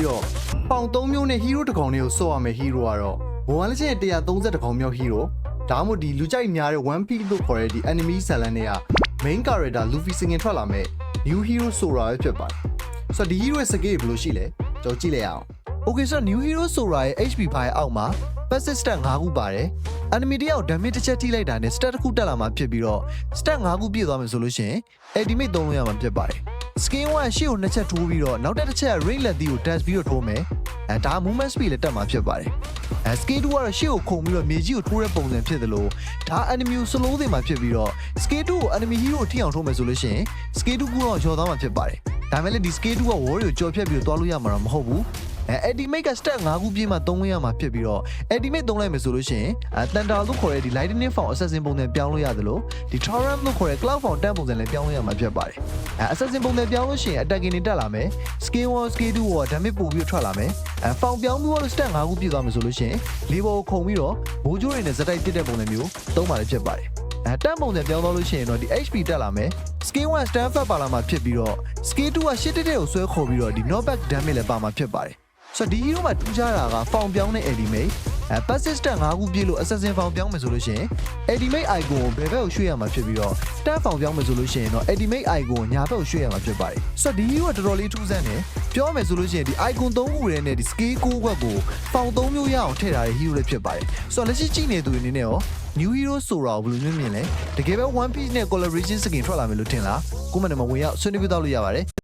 တော့ပေါင်3မျိုးနဲ့ hero တစ်ကောင်တွေကိုစော့ရမယ် hero ကတော့1 legend 130တစ်ကောင်မြောက် hero ဒါမှမဟုတ်ဒီလူကြိုက်များတဲ့ one piece လို့ခေါ်တဲ့ဒီ enemy ဇာတ်လမ်းတွေက main character Luffy စင်ငင်ထွက်လာမဲ့ new hero ဆိုတာပဲဖြစ်ပါတယ်ဆိုတော့ဒီ hero ရဲ့ skill ဘယ်လိုရှိလဲကျွန်တော်ကြည့်လိုက်အောင် okay ဆိုတော့ new hero ဆိုတာရဲ့ HP ဘိုင်းအောက်မှာ passive stat 5ခုပါတယ် enemy တယောက် damage တစ်ချက်ထိလိုက်တာနဲ့ stat တစ်ခုတက်လာမှာဖြစ်ပြီးတော့ stat 5ခုပြည့်သွားမယ်ဆိုလို့ရှိရင် ultimate သုံးလို့ရမှာဖြစ်ပါတယ် skin 1ရှေ့ကို2ချက်ထိုးပြီးတော့နောက်တစ်ချက် ring လက်သီးကို dash ပြီးတော့ထိုးမယ်ဒါ movement speed လည်းတက်မှာဖြစ်ပါတယ်skin 2ကတော့ရှေ့ကိုခုန်ပြီးတော့မြေကြီးကိုထိုးတဲ့ပုံစံဖြစ်သလိုဒါ enemy ကို slow သိမှာဖြစ်ပြီးတော့ skin 2ကို enemy hero ထိအောင်ထိုးမယ်ဆိုလို့ရှိရင် skin 2ကူတော့ကျော်သွားမှာဖြစ်ပါတယ်ဒါမဲ့လည်းဒီ skin 2က wall ကိုကျော်ဖြတ်ပြီးတော့တွားလို့ရမှာတော့မဟုတ်ဘူးultimate က stat 5ခုပြည့်မှသုံးလို့ရမှာဖြစ်ပြီးတော့ ultimate သုံးလိုက်မယ်ဆိုလို့ရှိရင် thunder လို့ခေါ်တဲ့ဒီ lightning form assassin ပုံစံပြောင်းလို့ရသလိုဒီ torrent လို့ခေါ်တဲ့ cloud form တန်းပုံစံလည်းပြောင်းလို့ရမှာဖြစ်ပါတယ်assassin ပုံစံပြောင်းလို့ရှိရင် attacking တွေတက်လာမယ် skill 1 skill 2က damage ပို့ပြီးထွက်လာမယ်form ပြောင်းပြီးတော့ stat 5ခုပြည့်သွားမယ်ဆိုလို့ရှိရင်လေးဘောကိုခုံပြီးတော့မိုးကြိုးတွေနဲ့ဇက်တိုက်ပစ်တဲ့ပုံစံမျိုးသုံးပါလည်းဖြစ်ပါတယ်တန်းပုံစံပြောင်းသွားလို့ရှိရင်တော့ဒီ HP တက်လာမယ် skill 1 stand fat ပါလာမှာဖြစ်ပြီးတော့ skill 2ကရှစ်တက်ကိုဆွဲခေါ်ပြီးတော့ဒီ knockback damage လည်းပါမှာဖြစ်ပါတယ်ဆိုတော့ဒီ hero မှာထူးခြားတာက form ပြောင်းတဲ့ ultimate passive stat 5ခုပြည့်လို့ assassin form ပြောင်းမယ်ဆိုလို့ရှိရင် ultimate icon ကိုဘယ်ဘက်ကိုရွှေ့ရမှာဖြစ်ပြီးတော့ stand form ပြောင်းမယ်ဆိုလို့ရှိရင်တော့ ultimate icon ကိုညာဘက်ကိုရွှေ့ရမှာဖြစ်ပါတယ်ဆိုတော့ဒီ hero ကတော်တော်လေးထူးဆန်းတယ်ပြောမယ်ဆိုလို့ရှိရင်ဒီ icon 3ခုထဲနဲ့ဒီ skill 9ခွက်ကို form 3မျိုးရအောင်ထည့်ထားတဲ့ hero လေးဖြစ်ပါတယ်ဆိုတော့လက်ရှိကြည့်နေသူတွေအနေနဲ့ရော new hero ဆိုတာကိုဘယ်လိုမျိုးမြင်လဲတကယ်ပဲ one piece နဲ့ collaboration skin ထွက်လာမယ်လို့ထင်လား comment မှာဝင်ရောက်ဆွေးနွေးပြသလို့ရပါတယ်